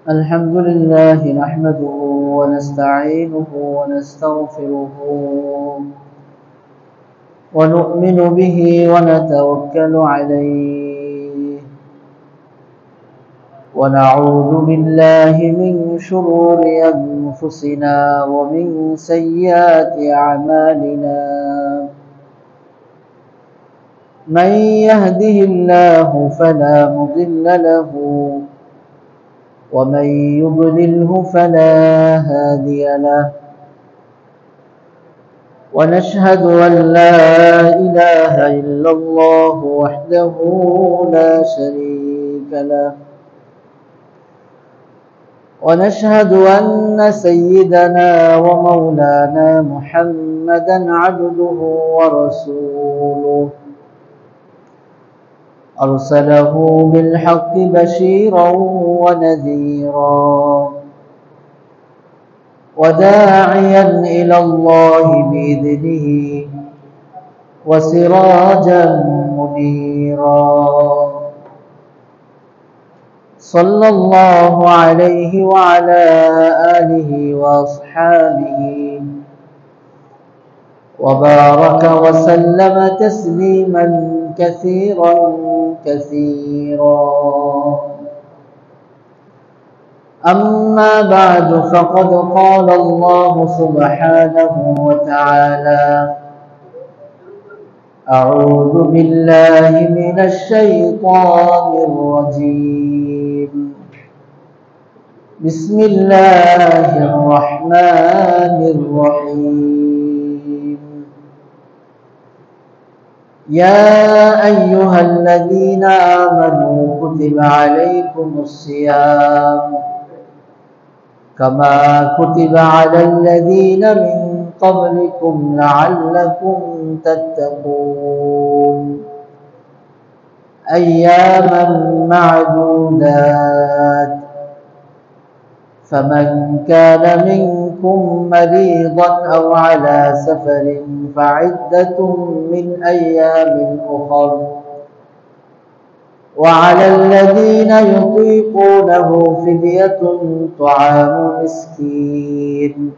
الحمد لله نحمده ونستعينه ونستغفره ونؤمن به ونتوكل عليه ونعوذ بالله من شرور أنفسنا ومن سيئات أعمالنا من يهده الله فلا مضل له ومن يضلله فلا هادي له ونشهد أن لا إله إلا الله وحده لا شريك له ونشهد أن سيدنا ومولانا محمدا عبده ورسوله أرسله بالحق بشيرا ونذيرا وداعيا إلى الله بإذنه وسراجا منيرا صلى الله عليه وعلى آله وأصحابه وبارك وسلم تسليما كثيرا أما بعد فقد قال الله سبحانه وتعالى أعوذ بالله من الشيطان الرجيم بسم الله الرحمن الرحيم يا أيها الذين آمنوا كتب عليكم الصيام كما كتب على الذين من قبلكم لعلكم تتقون أياما معدودات فمن كان منكم مريضا أو على سفر فعدة من أيام أخر وعلى الذين يطيقونه فدية طعام مسكين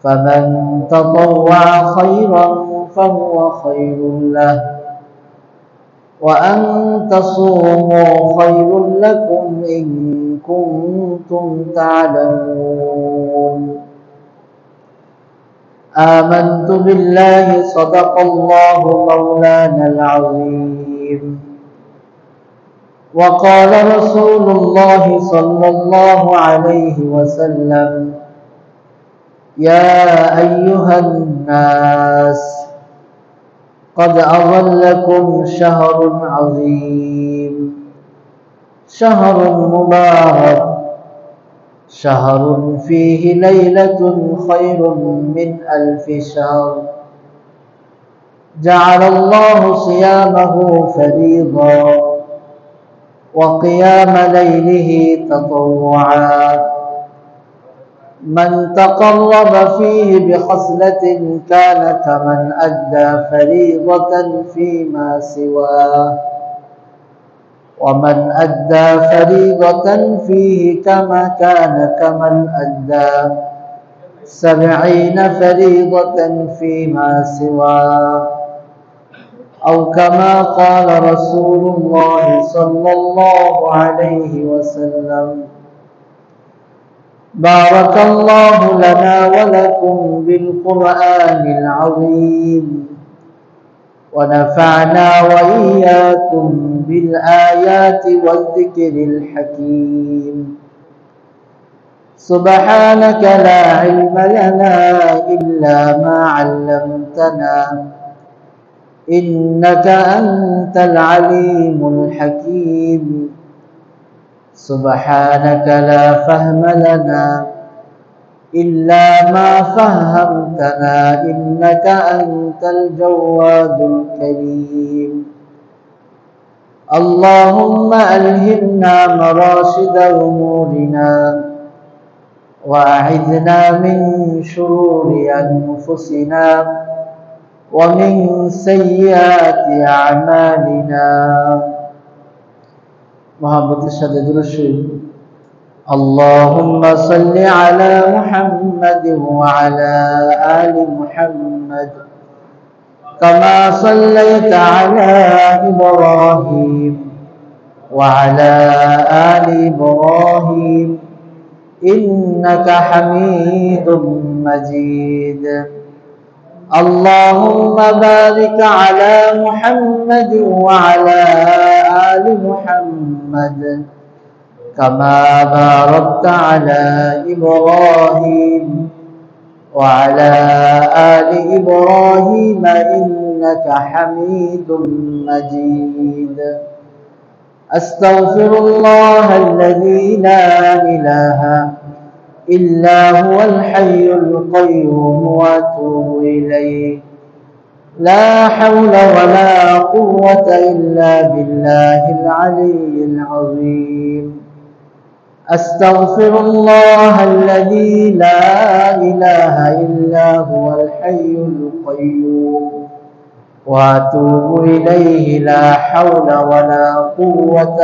فمن تطوع خيرا فهو خير له وأن تصوموا خير لكم إن كنتم تعلمون آمنت بالله صدق الله مولانا العظيم وقال رسول الله صلى الله عليه وسلم يا أيها الناس قد أظلكم شهر عظيم شهر مبارك شهر فيه ليلة خير من 1000 شهر جعل الله صيامه فريضا وقيام ليله تطوعا من تقرب فيه بخصلة كان كمن أدى فريضة فيما سواه ومن أدى فريضة فيه كما كان كمن أدى 70 فريضة فيما سواه أو كما قال رسول الله صلى الله عليه وسلم بارك الله لنا ولكم بالقرآن العظيم ونفعنا وإياكم بالآيات والذكر الحكيم سبحانك لا علم لنا إلا ما علمتنا إنك أنت العليم الحكيم سبحانك لا فهم لنا إلا ما فهمتنا إنك أنت الجواد الكريم اللهم ألهمنا مراشد أمورنا وأعذنا من شرور أنفسنا ومن سيئات أعمالنا মহব্বতের সাথে দুরূদ শরীফ আল্লাহুম্মা সাল্লি আলা মুহাম্মাদিন ওয়া আলা আলি মুহাম্মাদ কামা সাল্লাইতা আলা ইব্রাহিম ওয়া আলা আলি ইব্রাহিম ইন্নাকা হামিদুম মাজিদ اللهم بارك على محمد وعلى آل محمد كما باركت على إبراهيم وعلى آل إبراهيم إنك حميد مجيد أستغفر الله الذي لا إله إلا هو الحي القيوم وأتوب إليه لا حول ولا قوة إلا بالله العلي العظيم أستغفر الله الذي لا إله إلا هو الحي القيوم وأتوب إليه لا حول ولا قوة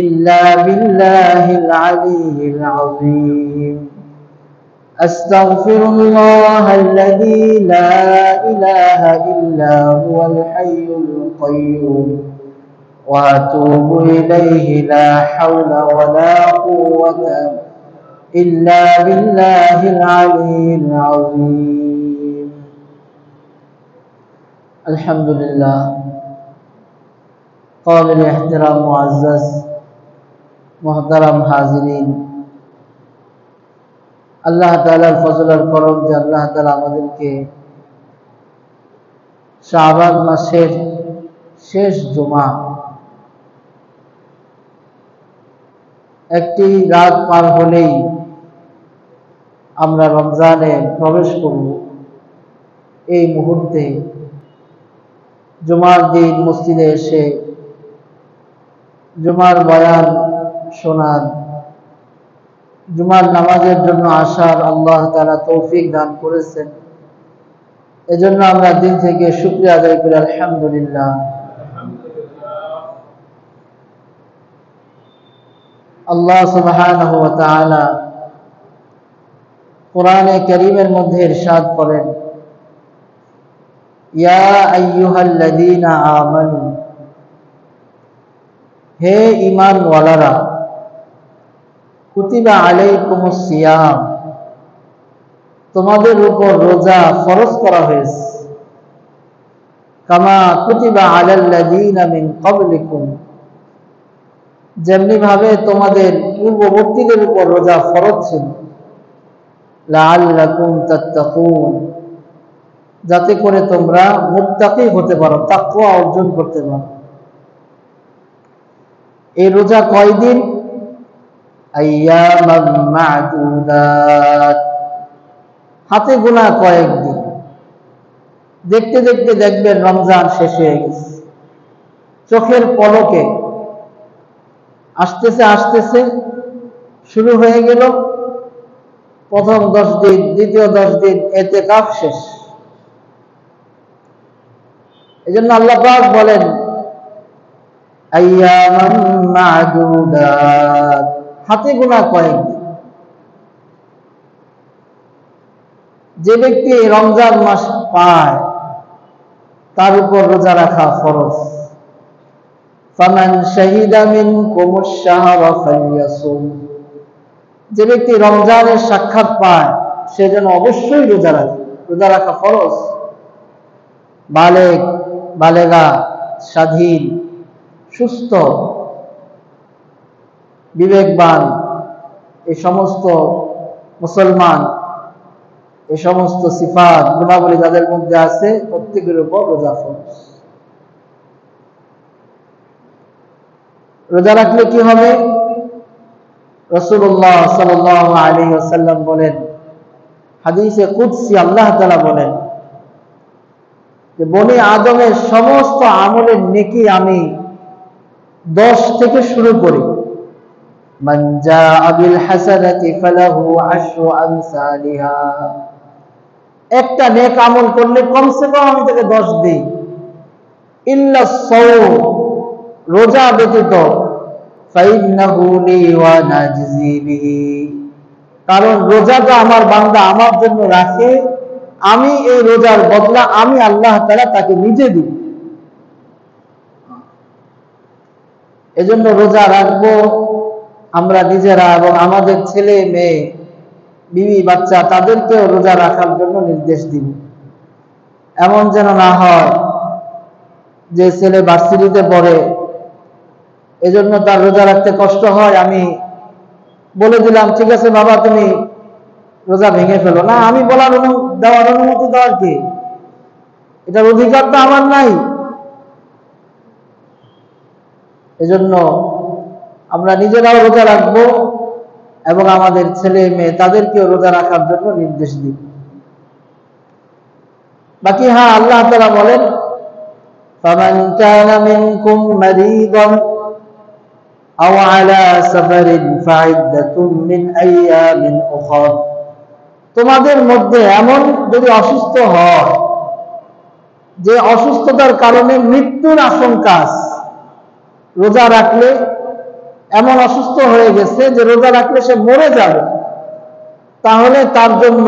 إلا بالله العلي العظيم أستغفر الله الذي لا إله إلا هو الحي القيوم وأتوب إليه لا حول ولا قوة إلا بالله العلي العظيم الحمد لله قابل احترام معزز محترم حاضرین আল্লাহ তাআলার ফজল আর করম যে আল্লাহ তাআলা আমাদেরকে শাবান মাসের শেষ জুমা একটি রাত পার হলেই আমরা রমজানে প্রবেশ করব। এই মুহূর্তে জুমার দিন মসজিদে এসে জুমার বয়ান শোনার, জুমার নামাজের জন্য আসার আল্লাহ তাআলা তৌফিক দান করেছেন। এজন্য আমরা দিন থেকে শুকরিয়া আদায় করি আলহামদুলিল্লাহ। আল্লাহ সুবহানাহু ওয়া তাআলা কোরআনে কারীমের মধ্যে ইরশাদ করেন, ইয়া আইয়ুহাল্লাযীনা আমানু, হে ঈমানওয়ালারা, কুতিবা আলাইকুমুস সিয়াম, তোমাদের উপর রোজা ফরজ করা হয়েছে, কামা কুতিবা আলাল্লাযীনা মিন ক্বাবলিকুম, যেমনি ভাবে তোমাদের পূর্ববর্তীদের উপর রোজা ফরজ ছিল, লাআল্লাকুম তাত্তাকুন, যাতে করে তোমরা মুত্তাকি হতে পারো, তাকওয়া অর্জন করতে পারো। এই রোজা কয়দিন? আইয়ামান মা'দুদাত, হাতে গোনা কয়েকদিন। দেখতে দেখতে দেখবেন রমজান শেষ হয়ে গেছে, চোখের পলকে আসতেছে আসতেছে শুরু হয়ে গেল। প্রথম 10 দিন, দ্বিতীয় 10 দিন ইতিকাফ শেষ। এজন্য আল্লাহ পাক বলেন আইয়ামান মা'দুদাত, হাতে গোনা কয়েকদিন। যে ব্যক্তি রমজান মাস পায় তার উপর রোজা রাখা ফরজ। ফামান শাহিদা মিনকুমুশ শাহরা ফালইয়াসুম, যে ব্যক্তি রমজানের সাক্ষাৎ পায় সে যেন অবশ্যই রোজা রাখে। রোজা রাখা ফরজ। বালেগ, বালেগা, স্বাধীন, সুস্থ, বিবেকবান এই সমস্ত মুসলমান, এই সমস্ত সিফাত গুণাবলী যাদের মধ্যে আছে প্রত্যেকের উপর রোজা ফরজ। রোজা রাখলে কি হবে? রাসূলুল্লাহ সাল্লাল্লাহু আলাইহি ওয়াসাল্লাম বলেন, হাদিসে কুদসি আল্লাহ তাআলা বলেন যে বনি আদমের সমস্ত আমলের নেকি আমি 10 থেকে শুরু করি। মান জাআ বিল হাসানাতি ফালাহু আশরু আমসালিহা, একটা নেক আমল করলে কমসে কম আমি তাকে 10 দিই। ইল্লা সাওম, রোজা ব্যতীত ফাইন্নাহু লি ওয়া নাজজি বিহি, কারণ রোজাটা আমার বান্দা আমার জন্য রাখে, আমি এই রোজার বদলা আমি আল্লাহ তাআলা তাকে নিজে দিব। এজন্য রোজা রাখবো আমরা নিজেরা এবং আমাদের ছেলে মেয়ে বিবি বাচ্চা তাদেরকেও রোজা রাখার জন্য নির্দেশ দিব। এমন যেন না হয় যে ছেলে ভার্সিটিতে পড়ে, এজন্য তার রোজা রাখতে কষ্ট হয়, আমি বলে দিলাম ঠিক আছে বাবা তুমি রোজা ভেঙে ফেলো। না, আমি বলার দেওয়ার অনুমতি দেওয়ার কি? এটার অধিকার তো আমার নাই। এজন্য আমরা নিজেরাও রোজা রাখবো এবং আমাদের ছেলে মেয়ে তাদেরকেও রোজা রাখার জন্য নির্দেশ দিব। বাকি হ্যাঁ, আল্লাহ তাআলা বলেন ফামান কানা মিনকুম মারিদান আও আলা সাফারিন ফাইদ্দাতুম মিন আইয়ামিন উখর, তোমাদের মধ্যে এমন যদি অসুস্থ হয় যে অসুস্থতার কারণে মৃত্যুর আশঙ্কা আছে, রোজা রাখলে এমন অসুস্থ হয়ে গেছে যে রোজা রাখলে সে মরে যাবে, তাহলে তার জন্য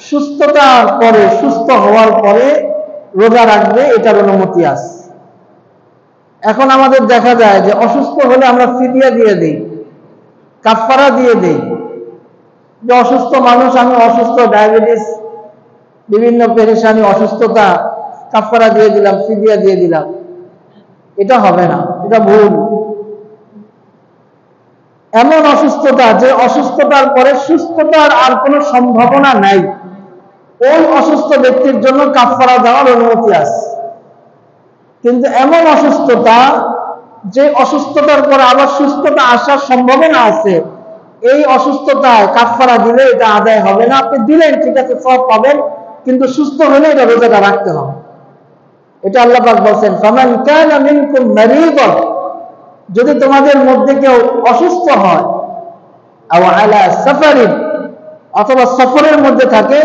সুস্থতার পরে, সুস্থ হওয়ার পরে রোজা রাখবে, এটার অনুমতি আছে। এখন আমাদের দেখা যায় যে অসুস্থ হলে আমরা ফিদিয়া দিয়ে দেই, কাফারা দিয়ে দেই, যে অসুস্থ মানুষ, আমি অসুস্থ, ডায়াবেটিস, বিভিন্ন পেরেশানি, অসুস্থতা, কাফারা দিয়ে দিলাম, ফিদিয়া দিয়ে দিলাম। এটা হবে না, এটা ভুল। এমন অসুস্থতা যে অসুস্থতার পরে সুস্থতার আর কোনো সম্ভাবনা নাই, ওই অসুস্থ ব্যক্তির জন্য কাফারা দেওয়ার অনুমতি আছে। কিন্তু এমন অসুস্থতা যে অসুস্থতার পরে আবার সুস্থতা আসার সম্ভাবনা আছে, এই অসুস্থতায় কাফারা দিলে এটা আদায় হবে না। আপনি দিলেন ঠিক আছে, সব পাবেন, কিন্তু সুস্থ হলে এটা রোজাটা রাখতে হবে। এটা আল্লাহ পাক বলেন ফামান কানা মিনকুম মারিদান, যদি তোমাদের মধ্যে কেউ অসুস্থ হয়, আও আলা সাফারিন, অথবা সফরের মধ্যে থাকে,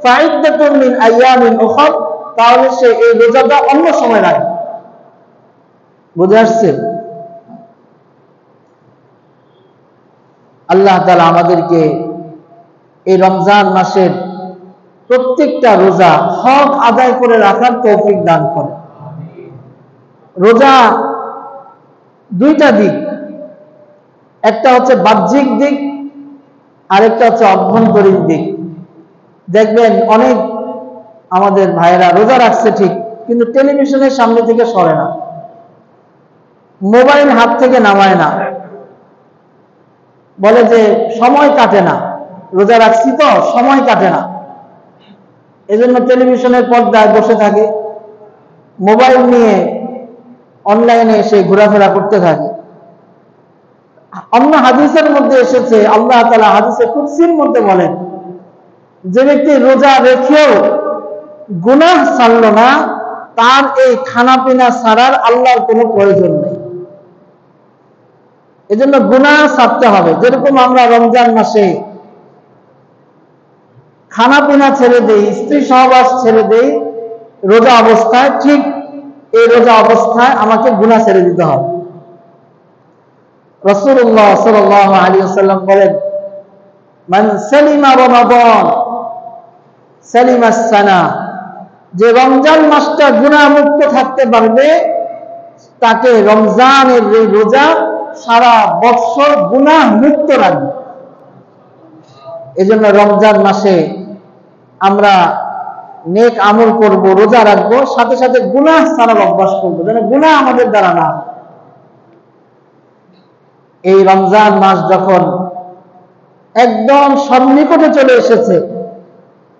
ফাইদ্দাতুম মিন আইয়ামিন উখর, তাহলে সে এই রোজাটা অন্য সময় রাখবে। বুঝে আসছে? আল্লাহ তাআলা আমাদেরকে এই রমজান মাসের প্রত্যেকটা রোজা হক আদায় করে রাখার তৌফিক দান করে। রোজা দুইটা দিক, একটা হচ্ছে বাহ্যিক দিক, আরেকটা হচ্ছে অভ্যন্তরীণ দিক। দেখবেন অনেক আমাদের ভাইয়েরা রোজা রাখছে ঠিক, কিন্তু টেলিভিশনের সামনে থেকে সরে না, মোবাইল হাত থেকে নামায় না, বলে যে সময় কাটে না, রোজা রাখছি তো সময় কাটে না, এজন্য টেলিভিশনের পর্দায় বসে থাকে, মোবাইল নিয়ে অনলাইনে এসে ঘোরাফেরা করতে থাকে। অন্য হাদিসের মধ্যে এসেছে, আল্লাহ তাআলা হাদিসে কুদসির মধ্যে বলেন, যে ব্যক্তি রোজা রেখেও গুনাহ ছাড়ল না, তার এই খানা পিনা ছাড়ার আল্লাহর কোনো প্রয়োজন নেই। এজন্য গুনাহ ছাড়তে হবে। যেরকম আমরা রমজান মাসে খানা পিনা ছেড়ে দেই, স্ত্রী সহবাস ছেড়ে দেই রোজা অবস্থায়, ঠিক এই রোজা অবস্থায় আমাকে গুনাহ ছেড়ে দিতে হবে। রাসূলুল্লাহ সাল্লাল্লাহু আলাইহি ওয়াসাল্লাম বলেন, মান সালিমা রমাদান সালিমা সানা, যে রমজান মাসটা গুনাহ মুক্ত থাকতে পারবে তাকে রমজানের এই রোজা সারা বছর গুনাহ মুক্ত রাখবে। এজন্য রমজান মাসে আমরা নেক আমল করব, রোজা রাখবো, সাথে সাথে গুনাহ ছাড়ার অভ্যাস করবো, যেন গুনাহ আমাদের দ্বারা না। এই রমজান মাস যখন একদম সন্নিকটে চলে এসেছে,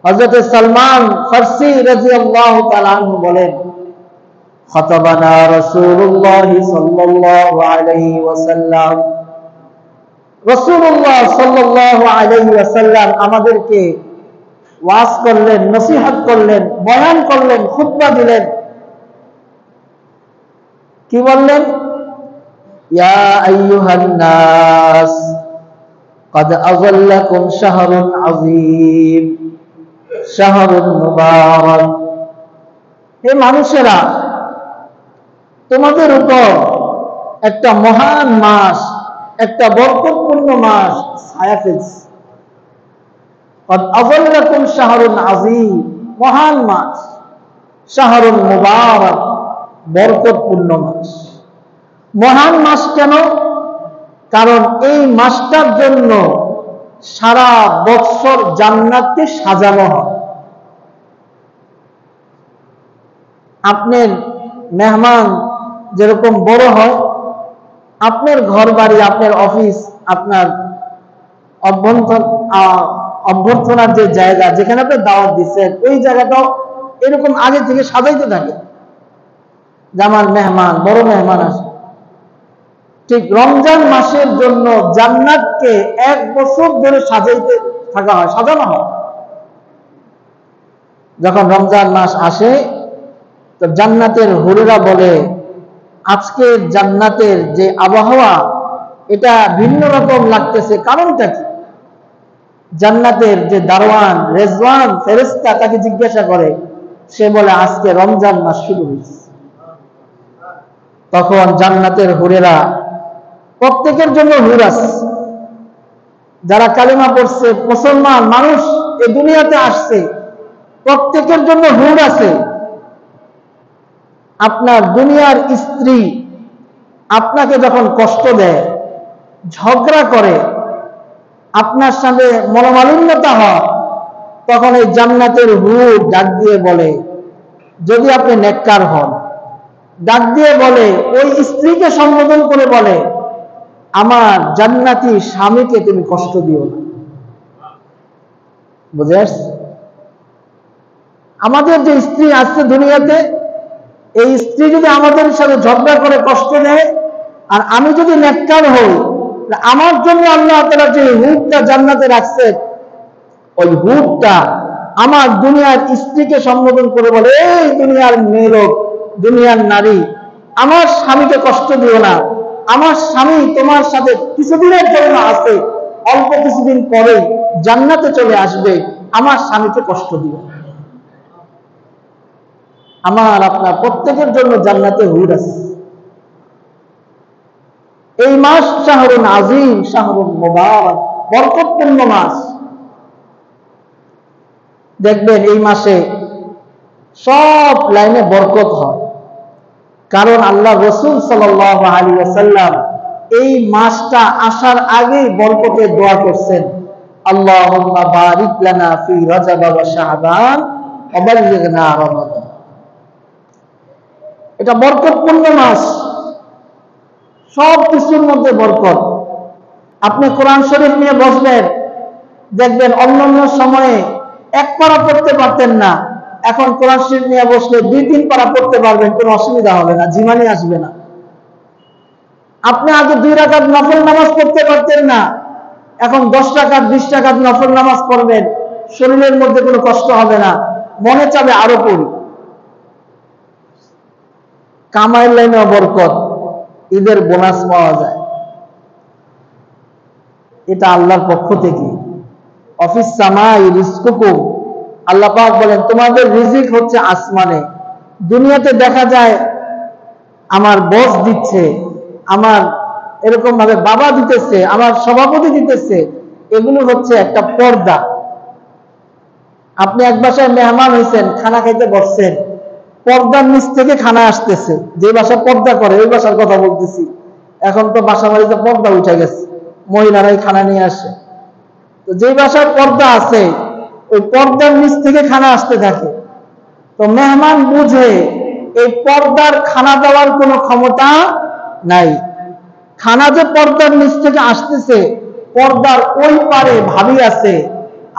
হযরত সালমান ফারসি রাদিয়াল্লাহু তাআলা আনহু বলেন, খাতাবানা রাসূলুল্লাহ সাল্লাল্লাহু আলাইহি ওয়াসাল্লাম, রাসূলুল্লাহ সাল্লাল্লাহু আলাইহি ওয়াসাল্লাম আমাদেরকে ওয়াজ করলেন, নসিহত করলেন, বয়ান করলেন, খুতবা দিলেন। কি বললেন? ইয়া আইয়ুহান নাস قد أظلكم شهر عظيم شهر মুবারক, হে মানুষেরা, তোমাদের উপর একটা মহান মাস, একটা বরকতপূর্ণ মাস ছায়া ফেলছে। আযাল্লাকুম শাহরুন আযীম, মহান মাস, শাহরুন মুবারাক, বরকতপূর্ণ মাস। মহান মাস কেন? কারণ এই মাসটার জন্য সারা বৎসর জান্নাতকে সাজানো হয়। আপনার মেহমান যেরকম বড় হয়, আপনার ঘর বাড়ি, আপনার অফিস, আপনার অভ্যর্থনার যে জায়গা যেখানে আপনি দাওয়াত দিচ্ছেন, ওই জায়গাটাও এরকম আগে থেকে সাজাইতে থাকে যে আমার মেহমান, বড় মেহমান আসে। ঠিক রমজান মাসের জন্য জান্নাতকে 1 বছর ধরে সাজাইতে থাকা হয়, সাজানো হয়। যখন রমজান মাস আসে তো জান্নাতের হুরেরা বলে, আজকের জান্নাতের যে আবহাওয়া এটা ভিন্ন রকম লাগতেছে, কারণটা কি? জান্নাতের যে দারওয়ান, রেজওয়ান, ফেরেশতা তাকে জিজ্ঞাসা করে, সে বলে আজকে রমজান মাস শুরু হয়েছে। তখন জান্নাতের হুরেরা, প্রত্যেকের জন্য হুর আছে, যারা কালিমা পড়ছে, মুসলমান মানুষ এই দুনিয়াতে আসছে, প্রত্যেকের জন্য হুর আছে। আপনার দুনিয়ার স্ত্রী আপনাকে যখন কষ্ট দেয়, ঝগড়া করে, আপনার সাথে মনোমালিন্যতা হয়, তখন এই জান্নাতের হুর ডাক দিয়ে বলে, যদি আপনি নেককার হন, ডাক দিয়ে বলে, ওই স্ত্রীকে সম্বোধন করে বলে, আমার জান্নাতি স্বামীকে তুমি কষ্ট দিও না। বুঝে আসছে? আমাদের যে স্ত্রী আছে দুনিয়াতে, এই স্ত্রী যদি আমাদের সাথে ঝগড়া করে কষ্ট দেয়, আর আমি যদি নেককার হই, আমার জন্য আল্লাহ তাআলা যে হুরটা জান্নাতে রাখছে, ওই হুরটা আমার দুনিয়ার স্ত্রীকে সম্বোধন করে বলে, এই দুনিয়ার মেয়ে লোক, দুনিয়ার নারী, আমার স্বামীকে কষ্ট দিও না, আমার স্বামী তোমার সাথে কিছুদিনের জন্য আছে, অল্প কিছুদিন পরে জান্নাতে চলে আসবে, আমার স্বামীকে কষ্ট দিও না। আমার আপনার প্রত্যেকের জন্য জান্নাতে হুর আছে। এই মাস শাহরুন আযীম, শাহরুন মুবারাক, বরকতপূর্ণ মাস। দেখবেন এই মাসে সব লাইনে বরকত হয়, কারণ আল্লাহ রাসূল সাল্লাল্লাহু আলাইহি ওয়াসাল্লাম এই মাসটা আসার আগেই বরকতের দোয়া করছেন, আল্লাহুম্মা বারিক লানা ফি রজব ওয়া শাবান ওয়া বাল্লিগনা রমাদান। এটা বরকতপূর্ণ মাস, সব কিছুর মধ্যে বরকত। আপনি কোরআন শরীফ নিয়ে বসবেন, দেখবেন অন্যান্য সময়ে 1 পারা পড়তে পারতেন না, এখন কোরআন শরীফ নিয়ে বসলে 2-3 পারা পড়তে পারবেন, কোনো অসুবিধা হবে না, জিমানি আসবে না। আপনি আগে 2 রাকাত নফল নামাজ পড়তে পারতেন না, এখন 10 রাকাত 20 রাকাত নফল নামাজ পড়বেন, শরীরের মধ্যে কোনো কষ্ট হবে না, মনে চাবে আরো পড়ি। কামাইয়ের লাইনেও বরকত, ঈদের বোনাস পাওয়া যায়, এটা আল্লাহর পক্ষ থেকে। অফিস সামাই রিজকুকুম, আল্লাহ পাক বলেন তোমাদের রিজিক হচ্ছে আসমানে। দুনিয়াতে দেখা যায় আমার বস দিচ্ছে, আমার এরকম ভাবে বাবা দিতেছে, আমার সভাপতি দিতেছে, এগুলো হচ্ছে একটা পর্দা। আপনি এক বাসায় মেহমান হয়েছেন, খানা খাইতে বসছেন, পর্দার নিচ থেকে খানা আসতেছে, যে বাসা পর্দা করে ওই বাসার কথা বলতেছি, এখন তো বাসা বাড়িতে পর্দা উঠে গেছে, মহিলারাই খানা নিয়ে আসে। তো যে বাসার পর্দা আছে, ওই পর্দার নিচ থেকে খানা আসতে থাকে। তো মেহমান বুঝে এই পর্দার খানা দেওয়ার কোনো ক্ষমতা নাই, খানা যে পর্দার নিচ থেকে আসতেছে, পর্দার ওই পারে ভাবি আছে,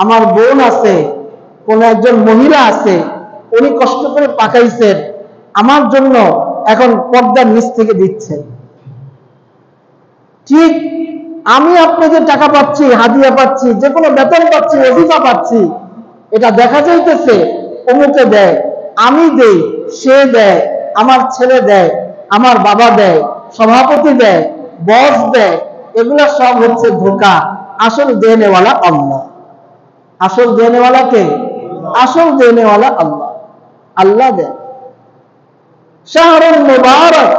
আমার বোন আছে, কোন একজন মহিলা আছে, উনি কষ্ট করে পাকাইছেন, আমার জন্য এখন পর্দার নিচ থেকে দিচ্ছেন। ঠিক আমি আপনাদের টাকা পাচ্ছি, হাদিয়া পাচ্ছি, যে কোনো বেতন পাচ্ছি, ওজিফা পাচ্ছি, এটা দেখা যাইতেছে অমুকে দেয়, আমি দেই, সে দেয়, আমার ছেলে দেয়, আমার বাবা দেয়, সভাপতি দেয়, বস দেয়, এগুলা সব হচ্ছে ধোঁকা। আসল দেনেওয়ালা আল্লাহ। আসল দেনেওয়ালা কে? আসল দেনেওয়ালা আল্লাহ। আল্লাহ দেয়। শাহরুল মুবারক,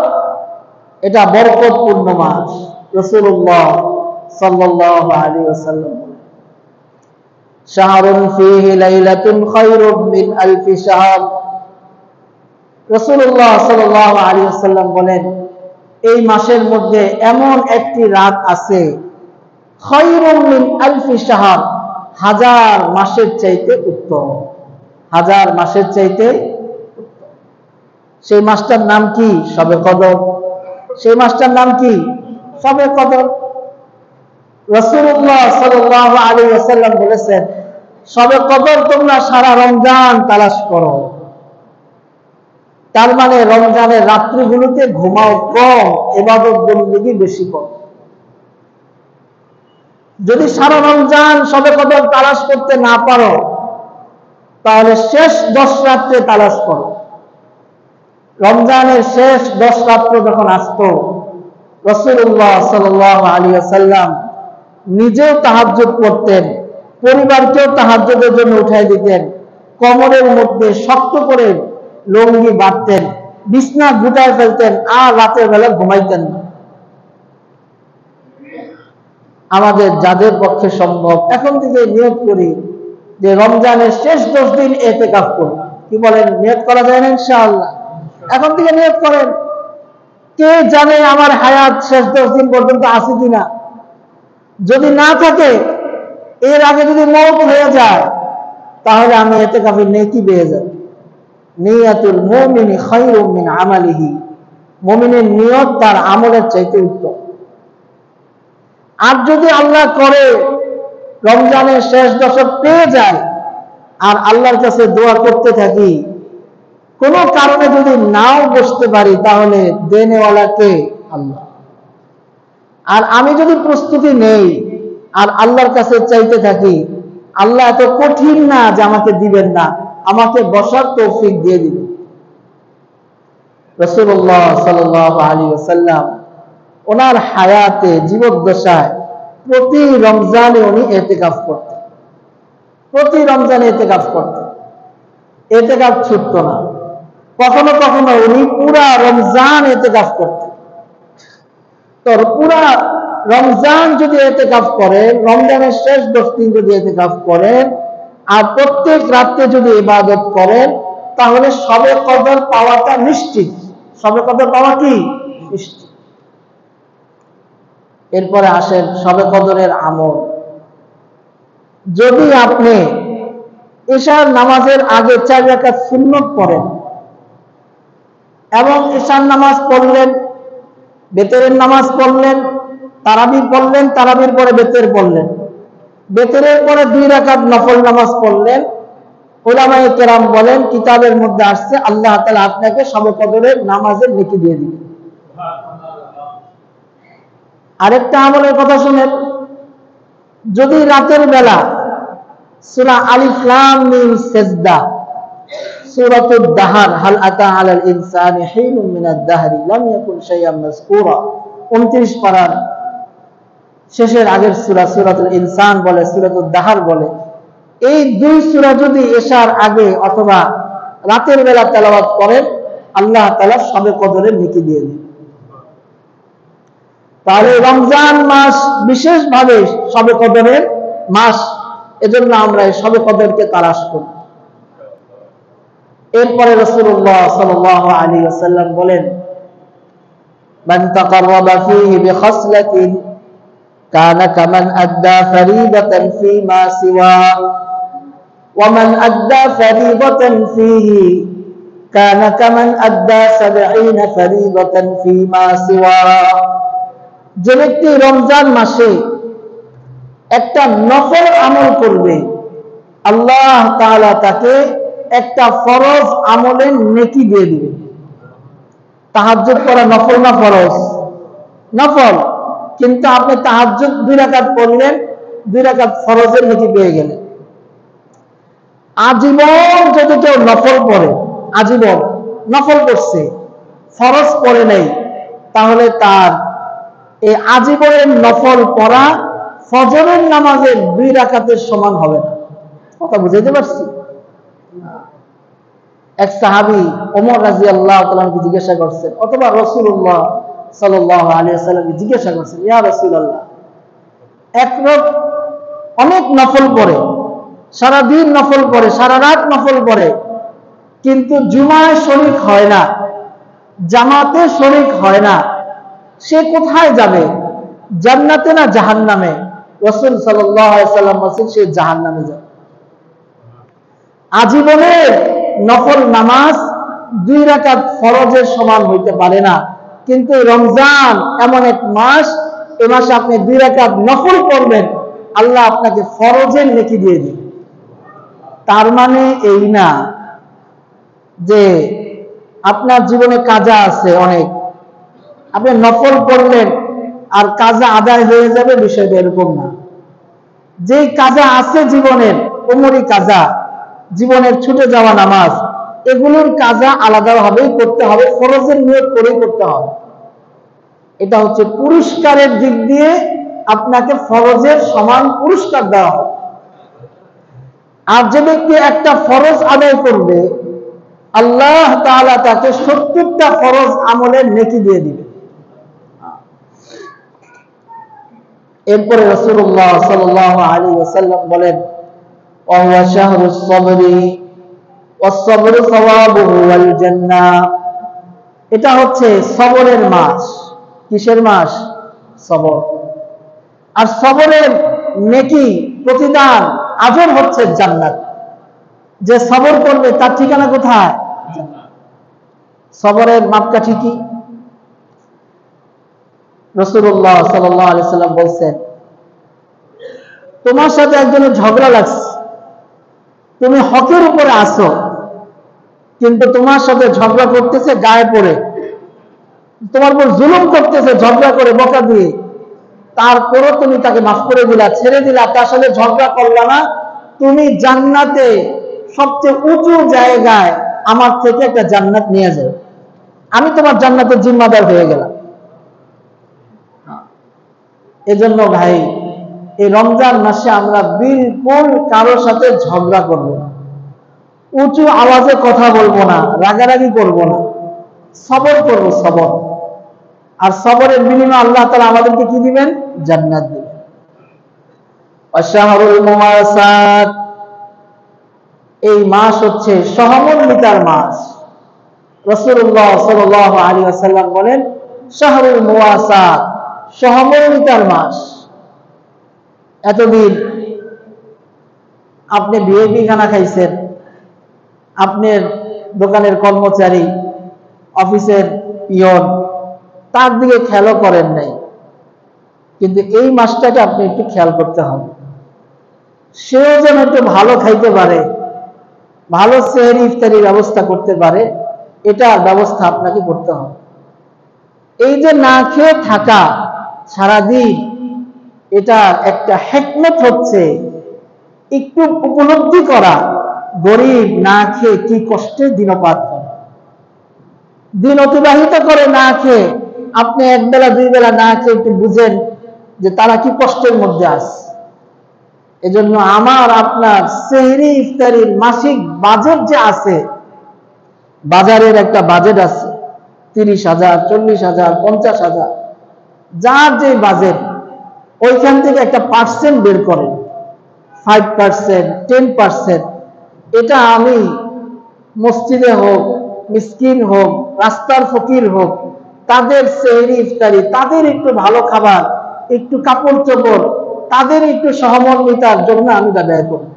এটা বরকতপূর্ণ মাস। রাসূলুল্লাহ সাল্লাল্লাহু আলাইহি ওয়াসাল্লাম শাহরুন ফীহি লাইলাতুন খায়রুম মিন আলফি শাহর। রাসূলুল্লাহ সাল্লাল্লাহু আলাইহি ওয়াসাল্লাম বলেন, এই মাসের মধ্যে এমন একটি রাত আছে, খায়রুম মিন আলফি শাহর, হাজার মাসের চাইতে উত্তম, হাজার মাসের চাইতে। সেই মাসটার নাম কি? শবে কদর। সেই মাসটার নাম কি? শবে কদর। রাসূলুল্লাহ সাল্লাল্লাহু আলাইহি ওয়াসাল্লাম বলেছেন, শবে কদর তোমরা সারা রমজান তালাশ করো। তার মানে রমজানের রাত্রিগুলোতে ঘুমাও কম, ইবাদত বন্দেগী বেশি করো। যদি সারা রমজান শবে কদর তালাশ করতে না পারো, তাহলে শেষ 10 রাত্রে তালাশ করো। রমজানের শেষ 10 রাত্র যখন আসতো, রাসূলুল্লাহ সাল্লাল্লাহু আলাইহি ওয়াসাল্লাম নিজেও তাহাজ্জুদ পড়তেন, পরিবারকেও তাহাজ্জুদের জন্য উঠাই দিতেন, কোমরের মধ্যে শক্ত করে লুঙ্গি বাঁধতেন, বিছনা গুটায় ফেলতেন, আর রাতের বেলা ঘুমাইতেন না। আমাদের যাদের পক্ষে সম্ভব, এখন থেকে নিয়ত করি যে রমজানের শেষ 10 দিন ইতিকাফ করব। কি বলেন? নিয়ত করা যায় না ইনশাআল্লাহ? এখন থেকে নিয়ত করেন। কে জানে আমার হায়াত শেষ 10 দিন পর্যন্ত আছে কিনা। যদি না থাকে, এর আগে যদি মওত হয়ে যায়, তাহলে আমি ইতিকাফের নেকি পেয়ে যাব। নিয়াতুল মুমিনি খায়রুম মিন আমালিহি, মুমিনের নিয়ত তার আমলের চাইতে উত্তম। আর যদি আল্লাহ করে রমজানের শেষ দশক পেয়ে যায়, আর আল্লাহর কাছে দোয়া করতে থাকি, কোনো কারণে যদি নাও বসতে পারি, তাহলে দেনেওয়ালা কে? আল্লাহ। আর আমি যদি প্রস্তুতি নেই আর আল্লাহর কাছে চাইতে থাকি, আল্লাহ এত কঠিন না যে আমাকে দিবেন না, আমাকে বসার তৌফিক দিয়ে দিবেন। রাসূলুল্লাহ সাল্লাল্লাহু আলাইহি ওয়াসাল্লাম ওনার হায়াতে, জীবদ্দশায় প্রতি রমজানে উনি ইতিকাফ করতেন, প্রতি রমজানে ইতিকাফ করতেন। ইতিকাফ ছুটত না। কখনো কখনো উনি পুরা রমজান ইতিকাফ করতেন। তো পুরা রমজান যদি ইতিকাফ করেন, রমজানের শেষ 10 দিন যদি ইতিকাফ করেন, আর প্রত্যেক রাতে যদি ইবাদত করেন, তাহলে শবে কদর পাওয়াটা নিশ্চিত। শবে কদর পাওয়া কি? নিশ্চিত। এরপরে আসেন শবে কদরের আমল। যদি আপনি ইশার নামাজের আগে 4 রাকাত সুন্নত পড়েন এবং ইশার নামাজ পড়লেন, বেতরের নামাজ পড়লেন, তারাবি পড়লেন, তারাবির পরে বেতের পড়লেন, বেতরের পরে 2 রাকাত নফল নামাজ পড়লেন, উলামায়ে কেরাম বলেন, কিতাবের মধ্যে আসছে আল্লাহ তাআলা আপনাকে শবে কদরের নামাজের নেকি দিয়ে দিবেন। আরেকটা আমলের কথা শুনেন, যদি রাতের বেলা সূরা আলিফ লাম মিম সিজদা, সূরাতুদ দাহর, হাল আতা আলাল ইনসানি হিনুম মিনাদ দাহরি লাম ইয়াকুন শাইআম মাযকুরা, 29 পারার শেষের আগের সূরা, সূরাতুল ইনসান বলে, সূরাতুদ দাহর বলে। এই 2 সূরা যদি ইশার আগে অথবা রাতের বেলা তেলাওয়াত করেন, আল্লাহ তাআলা শবে কদরের নেকি দিয়ে দিবেন। তাহলে রমজান মাস বিশেষভাবে শবে কদরের মাস, এজন্য আমরা এই শবে কদরকে তালাশ করি। এরপরে রাসূলুল্লাহ সাল্লাল্লাহু আলাইহি ওয়াসাল্লাম বলেন, মান তাকাররাবা ফীহি বিখাসলাতিন কানা কামান আদ্দা ফরিদাতান ফীমা সিওয়া ওয়া মান আদ্দা ফরিদাতান ফীহি কানা কামান আদ্দা 70 ফরিদাতান ফীমা সিওয়া। যে ব্যক্তি রমজান মাসে একটা নফল আমল করবে, আল্লাহ তাআলা তাকে একটা ফরজ আমলের নেকি দিয়ে দিবেন। তাহাজ্জুদ পড়া নফল না ফরজ? নফল। কিন্তু আপনি তাহাজ্জুদ 2 রাকাত পড়লেন, 2 রাকাত ফরজের নেকি পেয়ে গেলেন। আজীবন যদি কেউ নফল পড়ে, আজীবন নফল পড়ছে, ফরজ পড়ে নাই, তাহলে তার এই আজীবনের নফল পড়া ফজরের নামাজের 2 রাকাতের সমান হবে না। কথা বুঝাইতে পারছি? এক সাহাবী ওমর রাদিয়াল্লাহু তাআলাকে জিজ্ঞাসা করছেন, অথবা রাসূলুল্লাহ সাল্লাল্লাহু আলাইহি ওয়াসাল্লামকে জিজ্ঞাসা করছেন, ইয়া রাসূলুল্লাহ, এক লোক অনেক নফল পড়ে, সারাদিন নফল পড়ে, সারা রাত নফল পড়ে, কিন্তু জুমায় শরীক হয় না, জামাতে শরীক হয় না, সে কোথায় যাবে? জান্নাতে না জাহান্নামে? রাসূল সাল্লাল্লাহু আলাইহি ওয়াসাল্লাম বলেন, সে জাহান্নামে যাবে। আজীবনের নফল নামাজ 2 রাকাত ফরজের সমান হইতে পারে না, কিন্তু রমজান এমন এক মাস, এই মাসে আপনি 2 রাকাত নফল করবেন, আল্লাহ আপনাকে ফরজের নেকি দিয়ে দিবেন। তার মানে এই না যে আপনার জীবনে কাজা আছে অনেক, আপনি নফল করলেন আর কাজা আদায় হয়ে যাবে, বিষয়টা এরকম না। যেই কাজা আছে জীবনের, উমরি কাজা, জীবনের ছুটে যাওয়া নামাজ, এগুলোর কাজা আলাদাভাবেই করতে হবে, ফরজের নিয়ত করেই করতে হবে। এটা হচ্ছে পুরস্কারের দিক দিয়ে আপনাকে ফরজের সমান পুরস্কার দেওয়া হবে। আর যে ব্যক্তি একটা ফরজ আদায় করবে, আল্লাহ তাআলা তাকে 70টা ফরজ আমলের নেকি দিয়ে দিবে। এরপরে রাসূলুল্লাহ সাল্লাল্লাহু আলাইহি ওয়াসাল্লাম বলেন, ওয়া শাহরুস সাবরি ওয়াস সাবরু সাওয়াবুহু ওয়াল জান্নাহ। এটা হচ্ছে সবরের মাস। কিসের মাস? সবর। আর সবরের নেকি, প্রতিদান, আজর হচ্ছে জান্নাত। যে সবর করবে তার ঠিকানা কোথায়? জান্নাত। সবরের মাপকাঠি কি? রাসূলুল্লাহ সাল্লাল্লাহু আলাইহি ওয়াসাল্লাম বলেন, তোমার সাথে একজনের ঝগড়া লাগছে, তুমি হকের উপরে আসো, কিন্তু তোমার সাথে ঝগড়া করতেছে গায়ে পড়ে, তোমার উপর জুলুম করতেছে ঝগড়া করে, বকা দিয়ে, তারপরও তুমি তাকে মাফ করে দিলা, ছেড়ে দিলা, তার সাথে ঝগড়া করলা না, তুমি জান্নাতে সবচেয়ে উঁচু জায়গায় আমার থেকে একটা জান্নাত নিয়ে যাও, আমি তোমার জান্নাতের জিম্মাদার হয়ে গেলাম। এজন্য ভাই, এই রমজান মাসে আমরা বিলকুল কারোর সাথে ঝগড়া করব না, উঁচু আওয়াজে কথা বলবো না, রাগারাগি করব না, সবর করব, সবর। আর সবরের বিনিময়ে আল্লাহ তাআলা আমাদেরকে কি দিবেন? জান্নাত দিবেন। আশ-শাহরুল মুওয়াসাত, এই মাস হচ্ছে সহমর্মিতার মাস। রাসূলুল্লাহ সাল্লাল্লাহু আলাইহি ওয়াসাল্লাম বলেন, শাহরুল মুওয়াসাত, সহমর্মিতার মাস। এতদিন আপনি ভিআইপি খানা খাইছেন, আপনার দোকানের কর্মচারী, অফিসের পিয়ন, তার দিকে খেয়ালও করেন নাই, কিন্তু এই মাসটাকে আপনি একটু খেয়াল করতে হবে। সেও যেন একটু ভালো খাইতে পারে, ভালো সেহরি ইফতারির ব্যবস্থা করতে পারে, এটা ব্যবস্থা আপনাকে করতে হবে। এই যে না খেয়ে থাকা সারাদিন, এটা একটা হিকমত হচ্ছে একটু উপলব্ধি করা, গরিব না খেয়ে কি কষ্টে দিনপাত করে, দিন অতিবাহিত করে না খেয়ে। আপনি একবেলা 2 বেলা না খেয়ে একটু বুঝেন যে তারা কি কষ্টের মধ্যে আছে। এজন্য আমার আপনার সেহরি ইফতারির মাসিক বাজেট যে আছে, বাজারের একটা বাজেট আছে, 30,000, 40,000, 50,000, যার যে বাজেট, ওইখান থেকে একটা পার্সেন্ট বের করেন, 5%, 10%। এটা আমি মসজিদে হোক, মিসকিন হোক, রাস্তার ফকির হোক, তাদের সেহরি ইফতারি, তাদের একটু ভালো খাবার, একটু কাপড় চোপড়, তাদের একটু সহমর্মিতার জন্য আমি তা ব্যয় করি।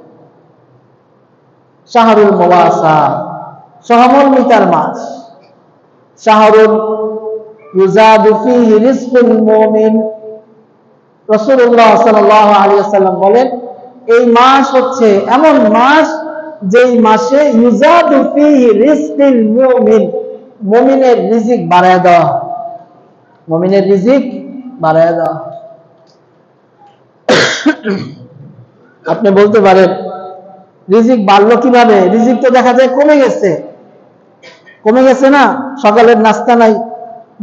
শাহরুল মুওয়াসাত, সহমর্মিতার মাস। শাহরুল ইউজাদু ফীহি রিজকুল মুমিন। রাসূলুল্লাহ সাল্লাল্লাহু আলাইহি ওয়াসাল্লাম বলেন, এই মাস হচ্ছে এমন মাস যেই মাসে ইউজাদু ফীহি রিজকুল মুমিন, মুমিনের রিজিক বাড়ায় দেওয়া হয়, মুমিনের রিজিক বাড়ায় দেওয়া হয়। আপনি বলতে পারেন, রিজিক বাড়লো কিভাবে? রিজিক তো দেখা যায় কমে গেছে। কমে গেছে না? সকালের নাস্তা নাই,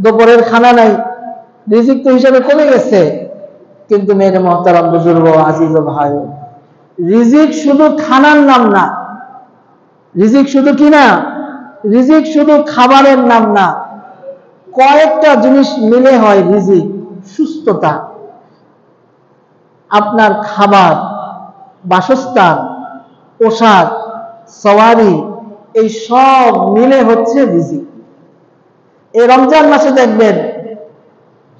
দুপুরের খানা নাই, রিজিক তো হিসাবে কমে গেছে। কিন্তু মেরে মহতারাম, বুজুর্গ, আজিজ ও ভাই, রিজিক শুধু খানার নাম না। রিজিক শুধু কি না? রিজিক শুধু খাবারের নাম না। কয়েকটা জিনিস মিলে হয় রিজিক। সুস্থতা, আপনার খাবার, বাসস্থান, পোশাক, সওয়ারি, এই সব মিলে হচ্ছে রিজিক। এই রমজান মাসে দেখবেন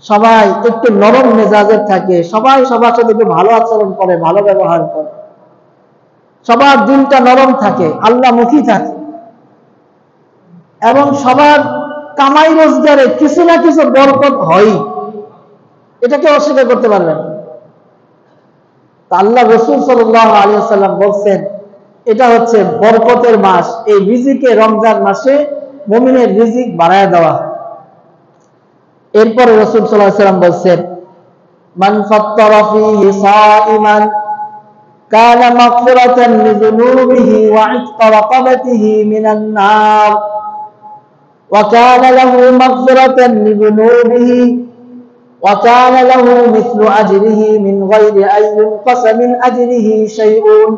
সবাই একটু নরম মেজাজের থাকে, সবাই সবার সাথে একটু ভালো আচরণ করে, ভালো ব্যবহার করে, সবার দিনটা নরম থাকে, আল্লাহমুখী থাকে, এবং সবার কামাই রোজগারে কিছু না কিছু বরকত হয়। এটাকে অস্বীকার করতে পারবেন না। আল্লাহ রাসূল সাল্লাল্লাহু আলাইহি ওয়াসাল্লাম বলছেন এটা হচ্ছে বরকতের মাস। এই রিজিকে রমজান মাসে মুমিনের রিজিক বাড়ায় দেওয়া। এরপরে রাসূল সাল্লাল্লাহু আলাইহি ওয়াসাল্লাম বলছেন মান ফাত্তারা ফীহি সাইমান কানা মাগফিরাতান লিযুনুবিহি ওয়া ইতকা রাকাবাতিহি মিনান নার ওয়া কানা লাহু মাগফিরাতান লিযুনুবিহি ওয়া কানা লাহু মিসলু আজরিহি মিন গায়রি আন ইউনকাসা মিন আজরিহি শাইউন।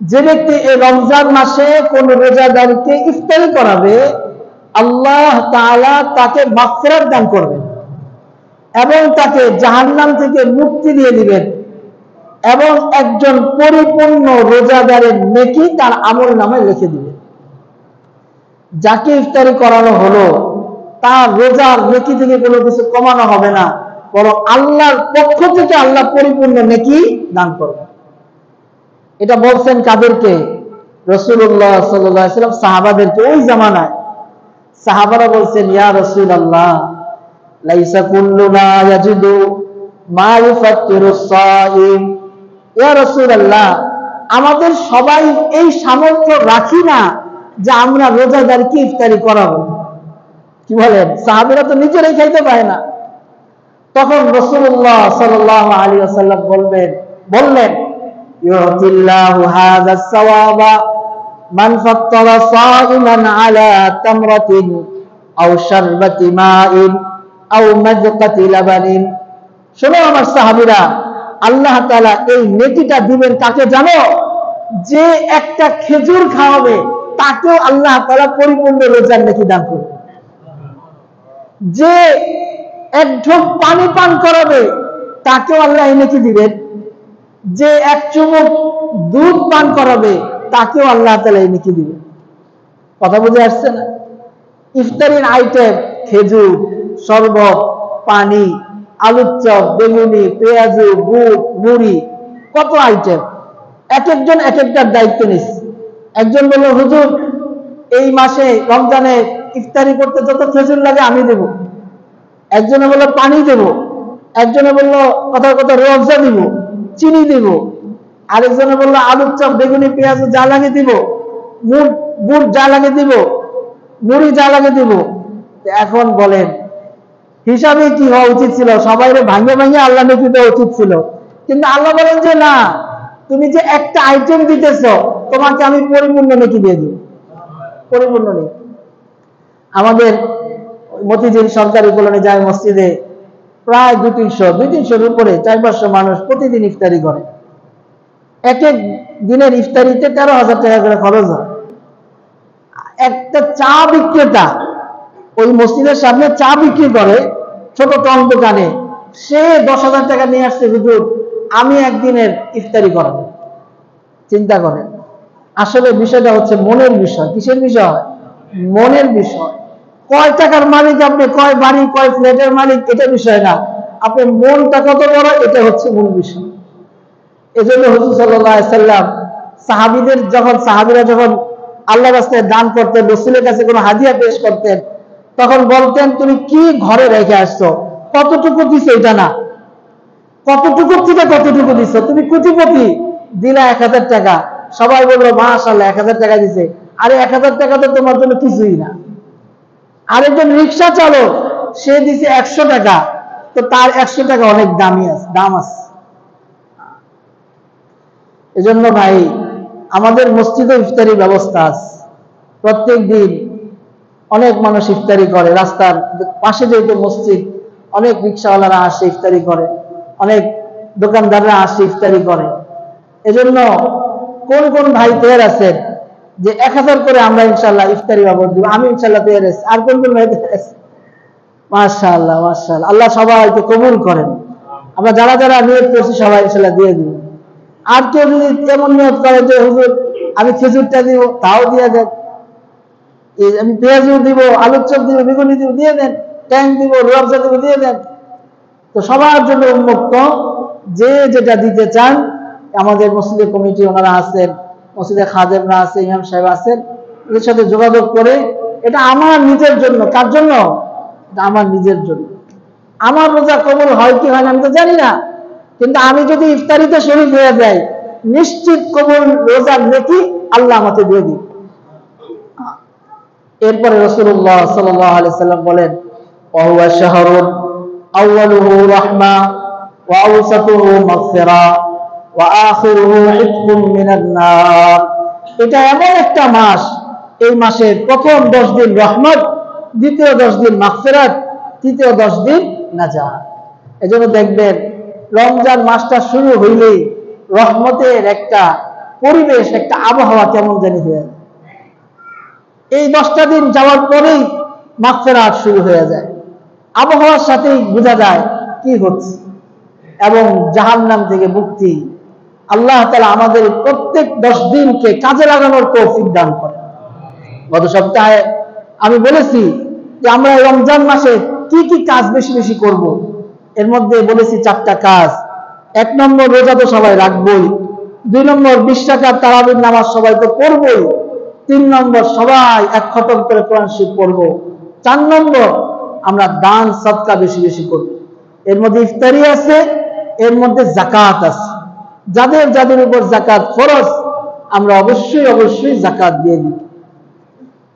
যে ব্যক্তি এই রমজান মাসে কোন রোজাদারকে ইফতারি করাবে, আল্লাহ তাআলা তাকে মাগফিরাত দান করবেন এবং তাকে জাহান্নাম থেকে মুক্তি দিয়ে দিবেন, এবং একজন পরিপূর্ণ রোজাদারের নেকি তার আমলনামায় লিখে দিবেন। যাকে ইফতারি করানো হলো তার রোজার নেকি থেকে কোনো কিছু কমানো হবে না, বরং আল্লাহর পক্ষ থেকে আল্লাহ পরিপূর্ণ নেকি দান করবেন। এটা বলছেন কাদেরকে? রাসূলুল্লাহ সাল্লাল্লাহু আলাইহি ওয়াসাল্লাম সাহাবাদেরকে। ওই জামানায় সাহাবারা বলছেন ইয়া রাসূলুল্লাহ লাইসা কুল্লুনা ইয়াজিদু মা ইউফাত্তিরুস সাইম। ইয়া রাসূলুল্লাহ আমাদের সবাই এই সামর্থ্য রাখি না যে আমরা রোজাদারকে ইফতারি করাবো। কি বলেন? সাহাবীরা তো নিজেরাই খাইতে পায় না। তখন রাসূলুল্লাহ সাল্লাল্লাহু আলাইহি ওয়াসাল্লাম বললেন ইউতিল্লাহু হাযাস সাওয়াবা মান ফাত্তারা সাইমান আলা তামরাতিন আও শারবাতি মাইন আও মাজকাতি লাবানিন। শোনো আমার সাহাবীরা, আল্লাহ তাআলা এই নেকিটা দিবেন কাকে জানো? যে একটা খেজুর খাওয়াবে তাকেও আল্লাহ তাআলা পরিপূর্ণ রোজার নেকি দান করবে। যে এক ঢোক পানি পান করাবে তাকেও আল্লাহ এই নেকি দিবেন। যে এক চুমুক দুধ পান করাবে তাকেও আল্লাহ তাআলা এই নেকি দিবেন। কথা বুঝে আসছে না? ইফতারির আইটেম খেজুর, শরবত, পানি, আলুর চপ, বেগুনি, পেঁয়াজু, বুট, মুড়ি, কত আইটেম। এক একজন এক একটার দায়িত্ব নিচ্ছে। একজন বলল হুজুর এই মাসে রমজানে ইফতারি করতে যত খেজুর লাগে আমি দেব। একজনে বলল পানি দেব, একজনে বলল কথা কথা রোজা দিব, চিনি দিব, আরেকজনে বলল আলুর চপ, বেগুনি, পেঁয়াজ যা লাগে দিব, বুট যা লাগে দিব, মুড়ি যা লাগে দিব। এখন বলেন হিসাবে কি হওয়া উচিত ছিল? সবাই ভাঙে ভাঙে আল্লাহ নেকি দেওয়া উচিত ছিল, কিন্তু আল্লাহ বলেন যে না, তুমি যে একটা আইটেম দিতেছ তোমাকে আমি পরিপূর্ণ নেকি দিয়ে দিব, পরিপূর্ণ নেকি। আমাদের মতিঝিল সরকারি কলোনি জামে মসজিদে প্রায় 200-300 উপরে 400-500 মানুষ প্রতিদিন ইফতারি করে। এক এক দিনের ইফতারিতে 13,000 টাকা করে খরচ হয়। একটা চা বিক্রেতা ওই মসজিদের সামনে চা বিক্রি করে ছোট টং দোকানে, সে 10,000 টাকা নিয়ে আসছে হুজুর আমি একদিনের ইফতারি করাবো। চিন্তা করেন, আসলে বিষয়টা হচ্ছে মনের বিষয়। কিসের বিষয়? মনের বিষয়। কয় টাকার মালিক আপনি, কয় বাড়ি, কয় ফ্ল্যাটের মালিক, এটা বিষয় না, আপনার মনটা কত বড়, এটা হচ্ছে মূল বিষয়। এজন্য হুজুর সাল্লাল্লাহু আলাইহি ওয়াসাল্লাম সাহাবীরা যখন আল্লাহর রাস্তায় দান করতেন, রাসূলের কাছে কোনো হাদিয়া পেশ করতেন, তখন বলতেন তুমি কি ঘরে রেখে আসছো, কতটুকু দিছো এটা না, কতটুকু থেকে কতটুকু দিছো। তুমি কোটিপতি, দিলা 1000 টাকা, সবাই বললো মাশাআল্লাহ 1000 টাকা দিছে। আরে 1000 টাকা তো তোমার জন্য কিছুই না। আরেকজন রিক্সা চালক, সে দিছে 100 টাকা, তো তার 100 টাকা অনেক দাম আছে। এজন্য ভাই আমাদের মসজিদে ইফতারি ব্যবস্থা আছে। প্রত্যেক দিন অনেক মানুষ ইফতারি করে। রাস্তার পাশে যেহেতু মসজিদ, অনেক রিক্সাওয়ালারা আসে ইফতারি করে, অনেক দোকানদাররা আসে ইফতারি করে। এজন্য কোন কোন ভাই তৈরি আছেন যে 1000 করে আমরা ইনশাআল্লাহ ইফতারি বাবদ দিব? আমি ইনশাআল্লাহ তৈরি আছি। আর কোন কোন ভাই তৈরি আছে? মাশাআল্লাহ মাশাআল্লাহ, আল্লাহ সবাইকে কবুল করেন। আমরা যারা যারা নিয়ত করছি সবাই ইনশাআল্লাহ দিয়ে দিব। আর কেউ যদি এমন নিয়ত করে যে হুজুর আমি খেজুরটা দিব, তাও দিয়ে দেন। আমি পেঁয়াজও দিব, আলুর চপ দিব, বেগুনি দিব, দিয়ে দেন। ট্যাং দিব, রুয়াবজা দিব, দিয়ে দেন। তো সবার জন্য উন্মুক্ত, যে যেটা দিতে চান। আমাদের মসজিদের কমিটি ওনারা আছেন, মসজিদের খাদেমরা আছে, ইমাম সাহেব আছেন, এদের সাথে যোগাযোগ করে, এটা আমার নিজের জন্য। কার জন্য? এটা আমার নিজের জন্য। আমার রোজা কবুল হয় কি হয় না আমি তো জানি না, কিন্তু আমি যদি ইফতারিতে শরীক হয়ে যাই, নিশ্চিত কবুল রোজার নেকি আল্লাহ আমাকে দিয়ে দিন। এরপরে রাসূলুল্লাহ সাল্লাল্লাহু আলাইহি সাল্লাম বলেন, ওয়া শাহরুন আউয়ালুহু রাহমা ওয়া আওসাতুহু মাগফিরা ওয়া আখিরুহু ইতকুম মিনান নার। এটা এমন একটা মাস, এই মাসের প্রথম 10 দিন রহমত, দ্বিতীয় 10 দিন মাগফিরাত, তৃতীয় 10 দিন নাজাত। এজন্য দেখবেন রমজান মাসটা শুরু হইলেই রহমতের একটা পরিবেশ, একটা আবহাওয়া কেমন জানি হয়ে যায়। এই 10টা দিন যাওয়ার পরেই মাগফিরাত শুরু হয়ে যায়, আবহাওয়ার সাথেই বোঝা যায় কি হচ্ছে, এবং জাহান্নাম থেকে মুক্তি। আল্লাহ তাআলা আমাদের প্রত্যেক 10 দিনকে কাজে লাগানোর তৌফিক দান করেন। গত সপ্তাহে আমি বলেছি যে আমরা রমজান মাসে কি কি কাজ বেশি বেশি করব। এর মধ্যে বলেছি 4টা কাজ। 1 নম্বর, রোজা তো সবাই রাখবই। 2 নম্বর, 20 টাকার তারাবির নামাজ সবাই তো পড়বই। 3 নম্বর, সবাই 1 খতম করে কোরআন শরীফ পড়ব। 4 নম্বর, আমরা দান সদকা বেশি বেশি করব। এর মধ্যে ইফতারি আছে, এর মধ্যে যাকাত আছে। যাদের যাদের উপর যাকাত ফরজ, আমরা অবশ্যই অবশ্যই যাকাত দিয়ে দিই।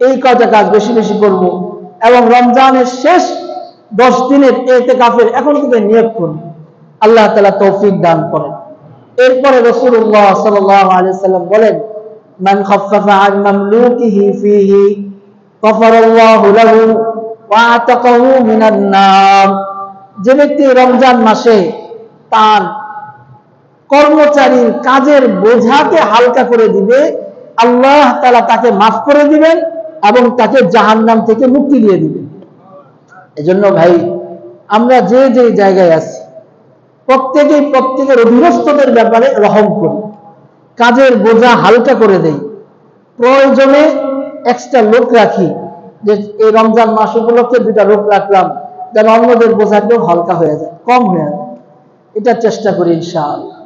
এই কয়টা কাজ বেশি বেশি করব, এবং রমজানের শেষ 10 দিনের ইতিকাফের এখন থেকে নিয়ত করব। আল্লাহ তাআলা তৌফিক দান করেন। এরপরে রাসূলুল্লাহ সাল্লাল্লাহু আলাইহি সাল্লাম বলেন, মান খাফফাফা আন মামলুকিহি ফিহি গফারাল্লাহু লাহু ওয়া আতাকাহু মিনান নার। যে ব্যক্তি রমজান মাসে তার কর্মচারীর কাজের বোঝাকে হালকা করে দিবে, আল্লাহ তাআলা তাকে মাফ করে দিবেন এবং তাকে জাহান্নাম থেকে মুক্তি দিয়ে দিবেন। এজন্য ভাই, আমরা যে যে জায়গায় আছি প্রত্যেকেই প্রত্যেকের অধীনস্থদের ব্যাপারে রহম করি, কাজের বোঝা হালকা করে দেই, প্রয়োজনে এক্সট্রা লোক রাখি। যে এই রমজান মাস উপলক্ষে 2টা লোক রাখলাম, যেন অন্যদের বোঝাটাও হালকা হয়ে যায়, কম হয়ে যায়। এটা চেষ্টা করি ইনশাআল্লাহ।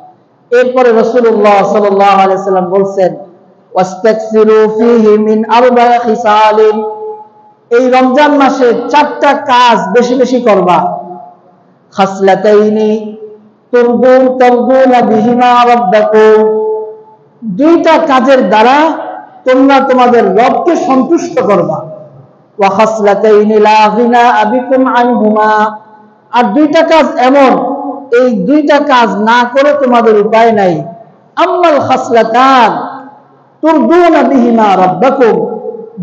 এরপরে রাসূলুল্লাহ সাল্লাল্লাহু আলাইহি সাল্লাম বলছেন, ওয়াস্তাকসিরু ফীহি মিন আরবা'i খিসালিন। এই রমজান মাসে 4টা কাজ বেশি বেশি করবা। খাসলাতাইনি তুরদুনা বিহিমা রাব্বাকুম। 2টা কাজের দ্বারা তোমরা তোমাদের রবকে সন্তুষ্ট করবা। ওয়া খাসলাতাইনি লা গিনা বিকুম আনহুমা। আর 2টা কাজ এমন, এই 2টা কাজ না করে তোমাদের উপায় নাই। আম্মাল খাসলাতান তুরদুনা বিহিমা রাব্বাকুম।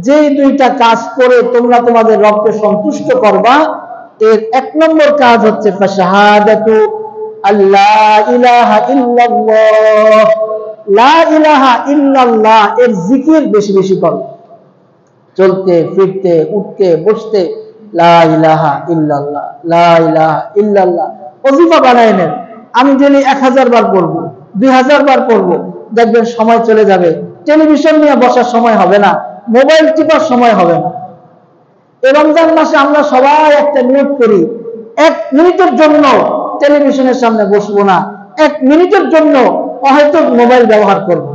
যেই 2টা কাজ করে তোমরা তোমাদের রবকে সন্তুষ্ট করবা, এর 1 নম্বর কাজ হচ্ছে ফাশাহাদাতু আল্লাহ ইলাহা ইল্লাল্লাহ। লা ইলাহা ইল্লাল্লাহ এর জিকির বেশি বেশি করো, চলতে ফিরতে উঠতে বসতে লা ইলাহা ইল্লাল্লাহ, লা ইলাহা ইল্লাল্লাহ ওজিফা বানায় নেন। আমি ডেইলি 1000 বার পড়বো, 2000 বার পড়বো, দেখবেন সময় চলে যাবে। টেলিভিশন নিয়ে বসার সময় হবে না, মোবাইল টিপার সময় হবে না। এই রমজান মাসে আমরা সবাই একটা নিয়ত করি, 1 মিনিটের জন্য টেলিভিশনের সামনে বসবো না, 1 মিনিটের জন্য হয়তো মোবাইল ব্যবহার করব।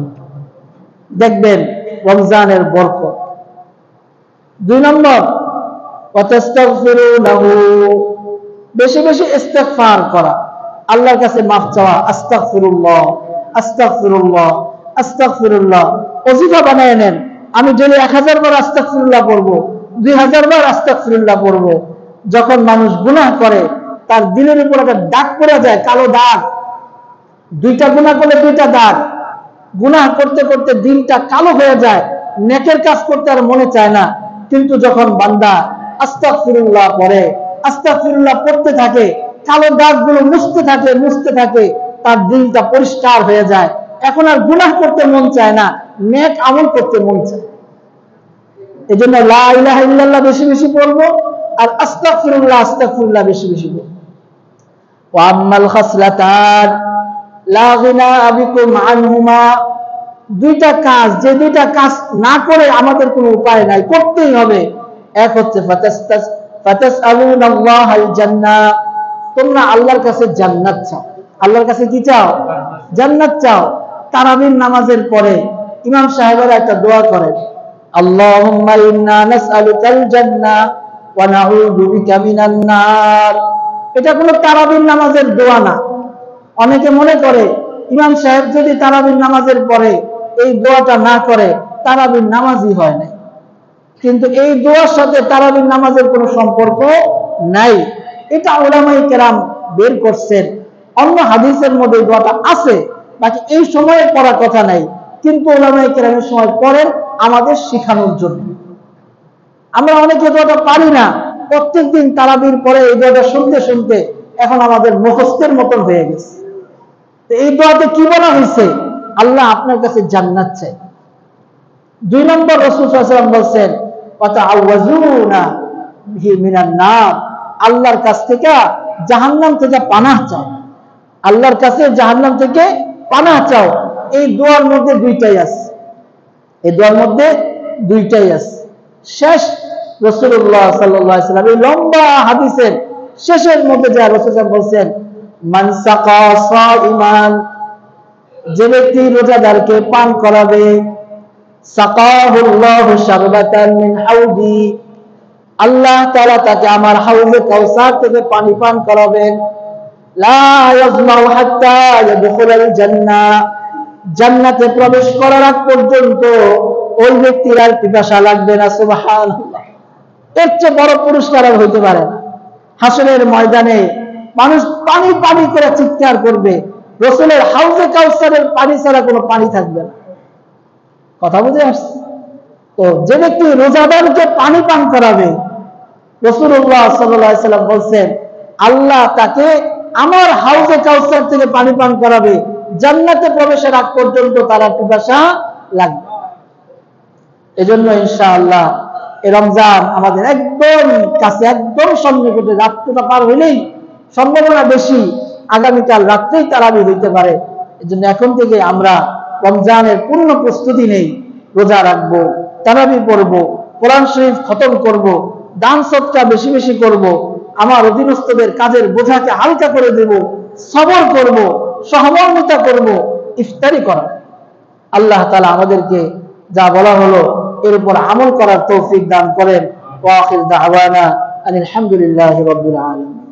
দেখবেন রমজানের বরকত। 2 নম্বর, ওয়াতাস্তাগফিরুনাহু। বেশি বেশি ইস্তিগফার করা, আল্লাহর কাছে মাফ চাওয়া। আস্তাগফিরুল্লাহ আস্তাগফিরুল্লাহ আস্তাগফিরুল্লাহ ওজিফা বানায় নেন। আমি ডেইলি 1000 বার আস্তাগফিরুল্লাহ পড়বো, 2000 বার আস্তাগফিরুল্লাহ পড়বো। যখন মানুষ গুনাহ করে তার দিলের উপর একটা দাগ পড়ে যায়, কালো দাগ। 2টা গুনাহ করলে 2টা দাগ, গুনাহ করতে করতে দিলটা কালো হয়ে যায়, নেকের কাজ করতে আর মনে চায় না। কিন্তু যখন বান্দা আস্তাগফিরুল্লাহ পড়ে, আস্তাগফিরুল্লাহ পড়তে থাকে, কালো দাগগুলো মুছতে থাকে, তার দিলটা পরিষ্কার হয়ে যায়। এখন আর গুনাহ করতে মন চায় না, নেক আমল করতে মন চায়। এজন্য লা ইলাহা ইল্লাল্লাহ বেশি বেশি পড়বো, আর আস্তাগফিরুল্লাহ আস্তাগফিরুল্লাহ বেশি বেশি বলবো। ওয়া আম্মাল খাসলাতান লা গিনা বিকুম আনহুমা, দুইটা কাজ, যে দুইটা কাজ না করে আমাদের কোনো উপায় নাই, করতেই হবে। এক হচ্ছে ফাতাসআলুনাল্লাহাল জান্নাহ, তোমরা আল্লাহর কাছে জান্নাত চাও। আল্লাহর কাছে কি চাও? জান্নাত চাও। তারাবির নামাজের পরে ইমাম সাহেবেরা একটা দোয়া করেন, আল্লাহুম্মা ইন্না নাসআলুকাল জান্নাহ ওয়া নাউযু বিকা মিনান নার। এটা কোনো তারাবির নামাজের দোয়া না। অনেকে মনে করে ইমাম সাহেব যদি তারাবির নামাজের পরে এই দোয়াটা না করে তারাবির নামাজই হয় না। কিন্তু এই দোয়ার সাথে তারাবির নামাজের কোনো সম্পর্ক নাই। এটা উলামায়ে কেরাম বের করছেন। অন্য হাদিসের মধ্যে দোয়াটা আছে, বাকি এই সময়ে পড়ার কথা নাই, কিন্তু উলামায়ে কেরামের সময় পড়েন আমাদের শেখানোর জন্য। আমরা অনেকে দোয়াটা পারি না, প্রত্যেকদিন তারাবির পরে এই দোয়াটা শুনতে শুনতে এখন আমাদের মুখস্থের মতন হয়ে গেছে। তো এই দোয়াতে কি বলা হয়েছে? আল্লাহ আপনার কাছে জান্নাত চাই। 2 নম্বর রাসূল সাল্লাল্লাহু আলাইহি ওয়াসাল্লাম বলেন ওয়াতাআওয়াজুনা বিহি মিনান নার, আল্লাহর কাছ থেকে জাহান্নাম থেকে পানাহ চাও। আল্লাহর কাছে জাহান্নাম থেকে পানাহ চাও। এই দোয়ার মধ্যে দুইটাই আছে, এই দোয়ার মধ্যে দুইটাই আছে। শেষ রাসূলুল্লাহ সাল্লাল্লাহু আলাইহি ওয়াসাল্লাম এই লম্বা হাদিসের শেষের মধ্যে যা রাসূল সাল্লাল্লাহু আলাইহি ওয়াসাল্লাম বলেন, মান সাকা সাইমান, যে ব্যক্তি রোজাদারকে পান করাবে, সাকাহুল্লাহু শারবাতান মিন হাউদি, আল্লাহ তাআলা তাকে আমার হাউজে কাউসার থেকে পানি পান করাবেন। লা ইয়াজমাউ হাত্তা ইয়াদখুলাল জান্নাহ, জান্নাতে প্রবেশ করার আগ পর্যন্ত ওই ব্যক্তির আর পিপাসা লাগবে না। সুবহানাল্লাহ, এর চেয়ে বড় পুরস্কার আর হইতে পারে না। হাসরের ময়দানে মানুষ পানি পানি করে চিৎকার করবে, রাসূলের হাউজে কাউসারের পানি ছাড়া কোনো পানি থাকবে না। কথা বুঝে আসছে? তো যে ব্যক্তি রোজাদারকে পানি পান করাবে, রাসূলুল্লাহ সাল্লাল্লাহু আলাইহি ওয়াসাল্লাম বলেন আল্লাহ তাকে আমার হাউজে কাউসার থেকে পানি পান করাবে, জান্নাতে প্রবেশের আগ পর্যন্ত তার পিপাসা লাগবে। এজন্য ইনশাআল্লাহ এই রমজান আমাদের একদম কাছে, একদম সন্নিকটে। রাতটা পার হইলেই সম্ভাবনা বেশি আগামীকাল রাত্রেই তারাবি হইতে পারে। এজন্য এখন থেকে আমরা রমজানের পূর্ণ প্রস্তুতি নেই। রোজা রাখবো, তারাবি পড়বো, কোরআন শরীফ খতম করব, দান সদকা বেশি বেশি করব, আমার অধীনস্থদের কাজের বোঝাকে হালকা করে দেব, সবর করব, সহমর্মিতা করব, ইফতারি করা। আল্লাহ তাআলা আমাদেরকে যা বলা হলো এর উপর আমল করার তৌফিক দান করেন। ওয়া আখির দাওয়ানা আলহামদুলিল্লাহি রাব্বিল আলামিন।